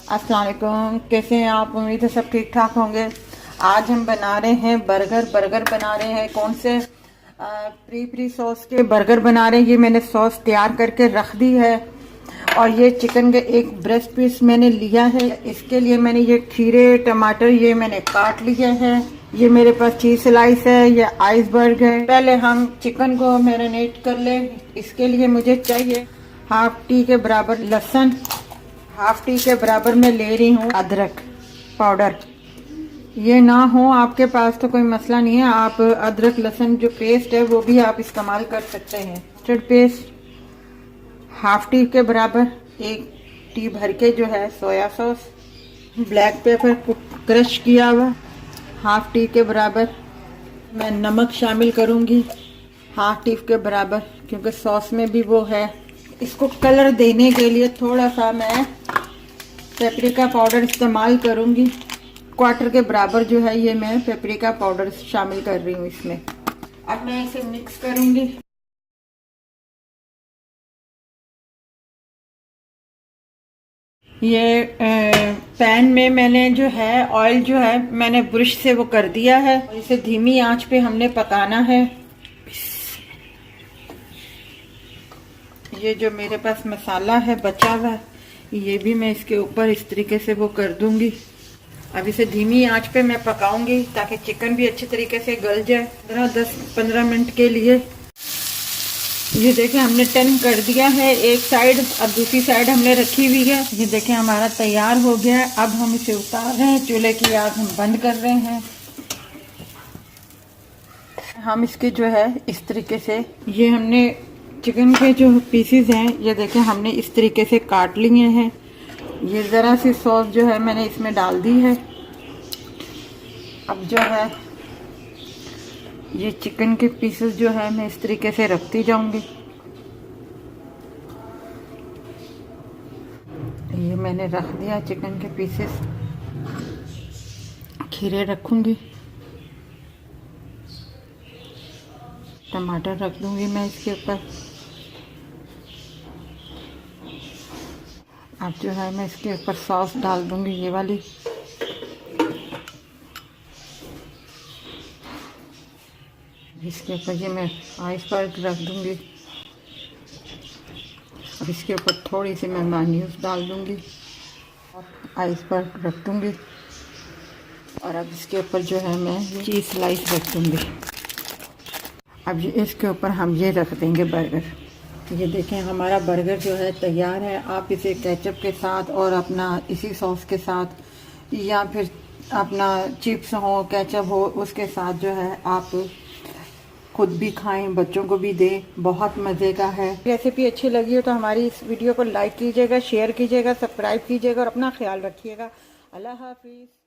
अस्सलाम वालेकुम, कैसे हैं आप? उम्मीद है सब ठीक ठाक होंगे। आज हम बना रहे हैं बर्गर बना रहे हैं। कौन से प्री सॉस के बर्गर बना रहे हैं। ये मैंने सॉस तैयार करके रख दी है और ये चिकन के एक ब्रेस्ट पीस मैंने लिया है। इसके लिए मैंने ये खीरे टमाटर ये मैंने काट लिए हैं। ये मेरे पास चीज स्लाइस है, ये आइसबर्ग है। पहले हम चिकन को मैरिनेट कर ले। इसके लिए मुझे चाहिए हाफ टी के बराबर लहसुन, हाफ टी के बराबर मैं ले रही हूँ अदरक पाउडर। ये ना हो आपके पास तो कोई मसला नहीं है, आप अदरक लहसुन जो पेस्ट है वो भी आप इस्तेमाल कर सकते हैं। मस्टर्ड पेस्ट हाफ टी के बराबर, एक टी भर के जो है soya sauce, black pepper crush किया हुआ हाफ टी के बराबर। मैं नमक शामिल करूँगी हाफ टी के बराबर, क्योंकि सॉस में भी वो है। इसको कलर देने के लिए थोड़ा सा मैं पेपरिका पाउडर इस्तेमाल करूंगी। क्वार्टर के बराबर जो है ये मैं पेपरिका पाउडर शामिल कर रही हूँ इसमें। अब मैं इसे मिक्स करूंगी। ये पैन में मैंने जो है ऑयल जो है मैंने ब्रश से वो कर दिया है। इसे धीमी आंच पे हमने पकाना है। ये जो मेरे पास मसाला है बचा हुआ ये भी मैं इसके ऊपर इस तरीके से वो कर दूंगी। अब इसे धीमी आंच पे मैं पकाऊंगी ताकि चिकन भी अच्छे तरीके से गल जाए। 10-15 मिनट के लिए ये देखें हमने टर्न कर दिया है एक साइड, अब दूसरी साइड हमने रखी हुई है। ये देखें हमारा तैयार हो गया है। अब हम इसे उतार रहे हैं, चूल्हे की आग हम बंद कर रहे हैं। हम इसके जो है इस तरीके से ये हमने चिकन के जो पीसेस हैं ये देखें हमने इस तरीके से काट लिए हैं। ये ज़रा सी सॉस जो है मैंने इसमें डाल दी है। अब जो है ये चिकन के पीसेस जो है मैं इस तरीके से रखती जाऊंगी। ये मैंने रख दिया चिकन के पीसेस। खीरे रखूंगी, टमाटर रख दूंगी मैं इसके ऊपर। अब जो है मैं इसके ऊपर सॉस डाल दूंगी ये वाली। इसके ऊपर ये मैं आइसबर्ग रख दूंगी। अब इसके ऊपर थोड़ी सी मैं मेयोनीज डाल दूंगी, आइसबर्ग रख दूंगी और अब इसके ऊपर जो है मैं चीज़ स्लाइस रख दूंगी। अब ये इसके ऊपर हम ये रख देंगे बर्गर। ये देखें हमारा बर्गर जो है तैयार है। आप इसे केचप के साथ और अपना इसी सॉस के साथ या फिर अपना चिप्स हो केचप हो उसके साथ जो है आप खुद भी खाएं, बच्चों को भी दें। बहुत मज़े का है। रेसिपी अच्छी लगी हो तो हमारी इस वीडियो को लाइक कीजिएगा, शेयर कीजिएगा, सब्सक्राइब कीजिएगा और अपना ख्याल रखिएगा। अल्लाह हाफिज़।